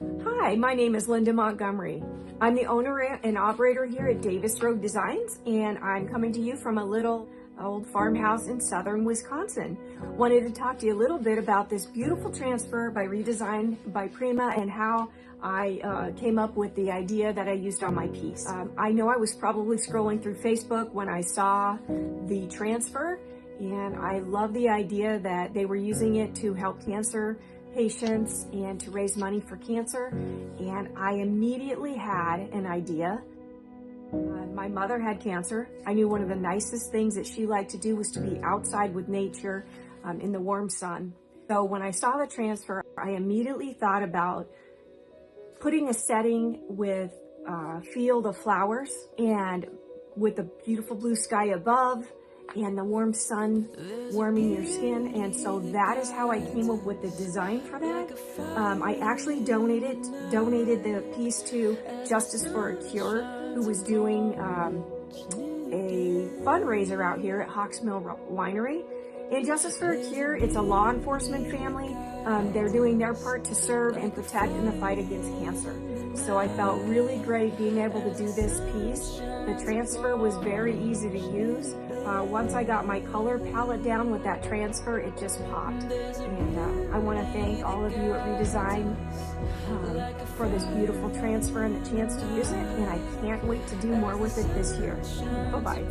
Hi, my name is Linda Montgomery. I'm the owner and operator here at Davis Road Designs, and I'm coming to you from a little old farmhouse in southern Wisconsin. Wanted to talk to you a little bit about this beautiful transfer by Redesign by Prima and how I came up with the idea that I used on my piece. I know I was probably scrolling through Facebook when I saw the transfer, and I love the idea that they were using it to help cancer patients and to raise money for cancer. And I immediately had an idea. My mother had cancer. I knew one of the nicest things that she liked to do was to be outside with nature in the warm sun. So when I saw the transfer, I immediately thought about putting a setting with a field of flowers and with the beautiful blue sky above and the warm sun warming your skin. And so that is how I came up with the design for that. I actually donated the piece to Justice for a Cure, who was doing a fundraiser out here at Hawks Mill Winery. And Justice for a Cure, it's a law enforcement family. They're doing their part to serve and protect in the fight against cancer. So I felt really great being able to do this piece. The transfer was very easy to use. Once I got my color palette down with that transfer, it just popped. And I want to thank all of you at Redesign for this beautiful transfer and the chance to use it. And I can't wait to do more with it this year. Bye-bye.